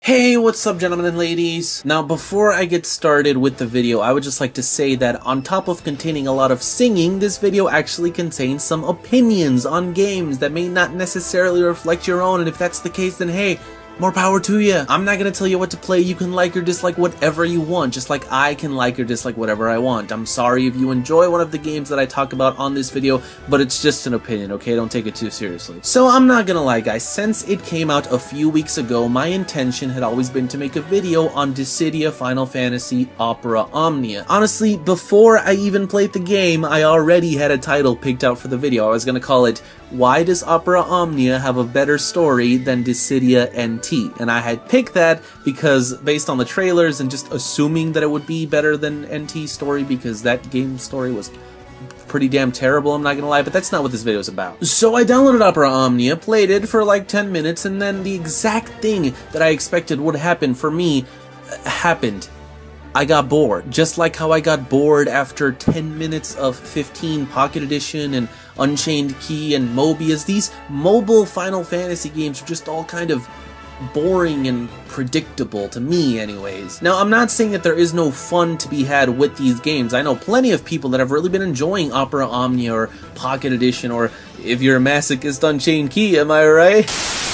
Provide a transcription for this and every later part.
Hey, what's up gentlemen and ladies? Now before I get started with the video, I would just like to say that on top of containing a lot of singing, this video actually contains some opinions on games that may not necessarily reflect your own, and if that's the case then hey, more power to you. I'm not gonna tell you what to play. You can like or dislike whatever you want, just like I can like or dislike whatever I want. I'm sorry if you enjoy one of the games that I talk about on this video, but it's just an opinion, okay? Don't take it too seriously. So I'm not gonna lie guys, since it came out a few weeks ago, my intention had always been to make a video on Dissidia Final Fantasy Opera Omnia. Honestly, before I even played the game, I already had a title picked out for the video. I was gonna call it, Why Does Opera Omnia Have a Better Story Than Dissidia NT? And I had picked that because based on the trailers and just assuming that it would be better than NT story because that game story was pretty damn terrible, I'm not gonna lie, but that's not what this video is about. So I downloaded Opera Omnia, played it for like 10 minutes, and then the exact thing that I expected would happen for me happened. I got bored. Just like how I got bored after 10 minutes of 15 Pocket Edition and Unchained Key and Mobius. These mobile Final Fantasy games are just all kind of boring and predictable, to me anyways. Now, I'm not saying that there is no fun to be had with these games. I know plenty of people that have really been enjoying Opera Omnia or Pocket Edition, or if you're a masochist, Unchained Key, am I right?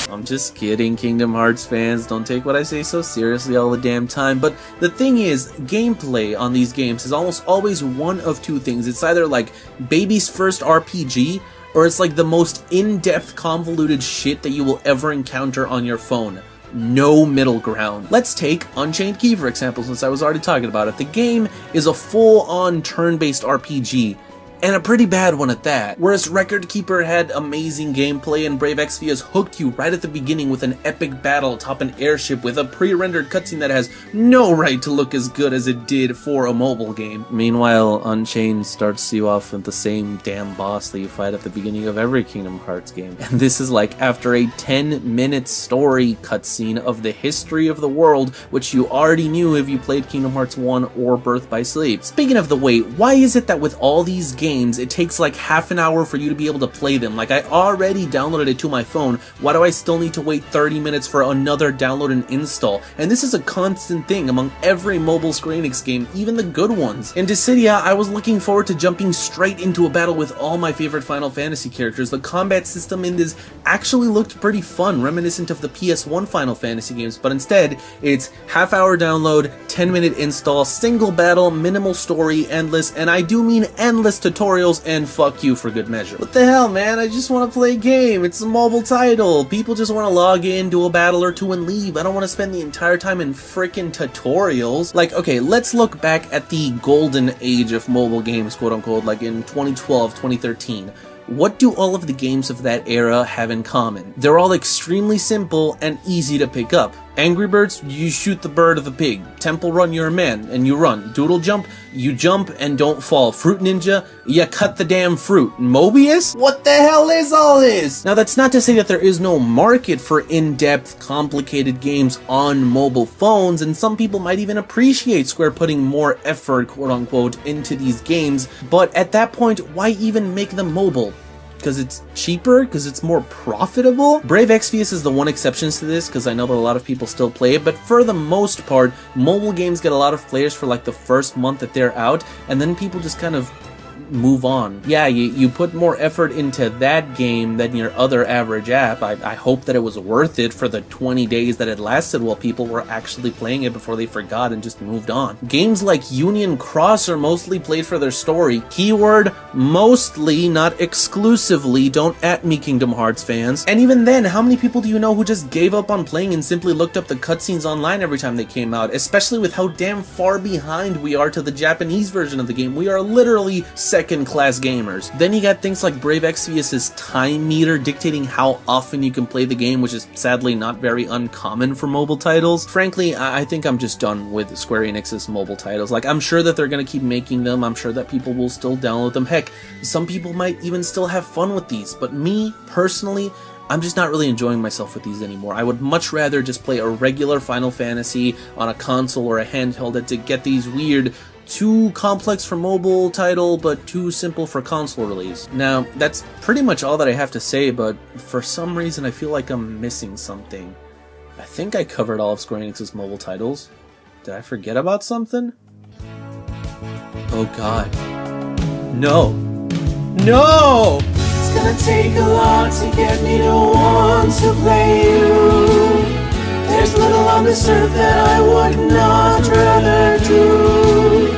I'm just kidding, Kingdom Hearts fans. Don't take what I say so seriously all the damn time. But the thing is, gameplay on these games is almost always one of two things. It's either like baby's first RPG, or it's like the most in-depth convoluted shit that you will ever encounter on your phone. No middle ground. Let's take Unchained Key for example, since I was already talking about it. The game is a full-on turn-based RPG, and a pretty bad one at that. Whereas Record Keeper had amazing gameplay and Brave Exvius hooked you right at the beginning with an epic battle atop an airship with a pre-rendered cutscene that has no right to look as good as it did for a mobile game. Meanwhile, Unchained starts you off with the same damn boss that you fight at the beginning of every Kingdom Hearts game. And this is like after a 10-minute story cutscene of the history of the world, which you already knew if you played Kingdom Hearts 1 or Birth by Sleep. Speaking of the wait, why is it that with all these games it takes like half an hour for you to be able to play them? Like, I already downloaded it to my phone. Why do I still need to wait 30 minutes for another download and install? And this is a constant thing among every mobile Square Enix game, even the good ones. In Dissidia, I was looking forward to jumping straight into a battle with all my favorite Final Fantasy characters. The combat system in this actually looked pretty fun, reminiscent of the PS1 Final Fantasy games, but instead, it's half-hour download, 10-minute install, single battle, minimal story, endless, and I do mean endless tutorials, and fuck you for good measure. What the hell, man? I just want to play a game. It's a mobile title. People just want to log in, do a battle or two, and leave. I don't want to spend the entire time in frickin' tutorials. Like, okay, let's look back at the golden age of mobile games, quote-unquote, like in 2012, 2013. What do all of the games of that era have in common? They're all extremely simple and easy to pick up. Angry Birds, you shoot the bird or the pig. Temple Run, you're a man, and you run. Doodle Jump, you jump and don't fall. Fruit Ninja, you cut the damn fruit. Mobius? What the hell is all this? Now, that's not to say that there is no market for in-depth, complicated games on mobile phones, and some people might even appreciate Square putting more effort, quote-unquote, into these games, but at that point, why even make them mobile? Because it's cheaper? Because it's more profitable? Brave Exvius is the one exception to this, because I know that a lot of people still play it, but for the most part, mobile games get a lot of players for like the first month that they're out, and then people just kind of move on. Yeah, you put more effort into that game than your other average app. I hope that it was worth it for the 20 days that it lasted while people were actually playing it before they forgot and just moved on. Games like Union Cross are mostly played for their story. Keyword, mostly, not exclusively. Don't at me, Kingdom Hearts fans. And even then, how many people do you know who just gave up on playing and simply looked up the cutscenes online every time they came out? Especially with how damn far behind we are to the Japanese version of the game. We are literally second-class gamers. Then you got things like Brave Exvius' time meter dictating how often you can play the game, which is sadly not very uncommon for mobile titles. Frankly, I think I'm just done with Square Enix's mobile titles. Like, I'm sure that they're gonna keep making them. I'm sure that people will still download them. Heck, some people might even still have fun with these. But me, personally, I'm just not really enjoying myself with these anymore. I would much rather just play a regular Final Fantasy on a console or a handheld than to get these weird too complex for mobile title, but too simple for console release. Now, that's pretty much all that I have to say, but for some reason I feel like I'm missing something. I think I covered all of Square Enix's mobile titles. Did I forget about something? Oh god. No! No! It's gonna take a lot to get me to want to play you. There's little on this earth that I would not rather do.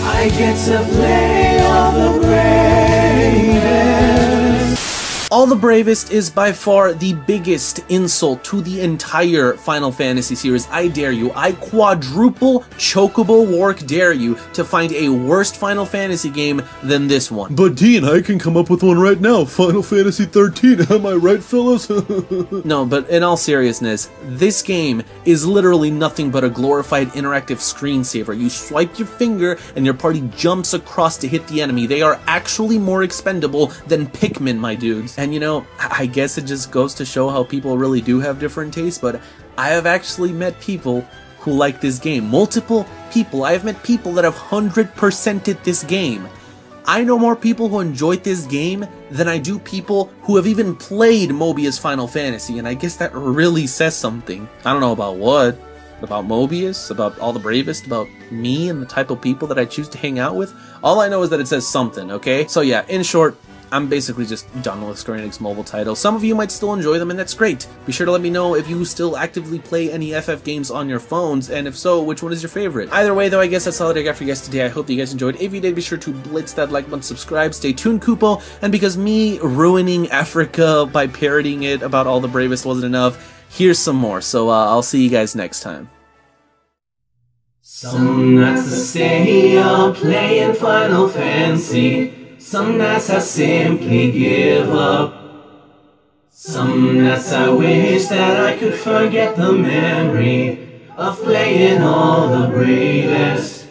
I get to play all the bravest. All the Bravest is by far the biggest insult to the entire Final Fantasy series. I dare you, I quadruple chocobo wark dare you to find a worst Final Fantasy game than this one. But Dean, I can come up with one right now. Final Fantasy 13, am I right, fellas? No, but in all seriousness, this game is literally nothing but a glorified interactive screensaver. You swipe your finger and your party jumps across to hit the enemy. They are actually more expendable than Pikmin, my dudes. And you know, I guess it just goes to show how people really do have different tastes, but I have actually met people who like this game. Multiple people. I have met people that have 100%ed this game. I know more people who enjoyed this game than I do people who have even played Mobius Final Fantasy, and I guess that really says something. I don't know about what. About Mobius, about all the Bravest, about me and the type of people that I choose to hang out with. All I know is that it says something, okay? So yeah, in short, I'm basically just done with Square Enix mobile titles. Some of you might still enjoy them, and that's great. Be sure to let me know if you still actively play any FF games on your phones, and if so, which one is your favorite? Either way, though, I guess that's all that I got for you guys today. I hope that you guys enjoyed. If you did, be sure to blitz that like button, subscribe, stay tuned, Kupo, and because me ruining Africa by parodying it about all the Bravest wasn't enough, here's some more. So I'll see you guys next time. Some nights I stay up playing Final Fantasy. Some nights I simply give up. Some nights I wish that I could forget the memory of playing all the bravest.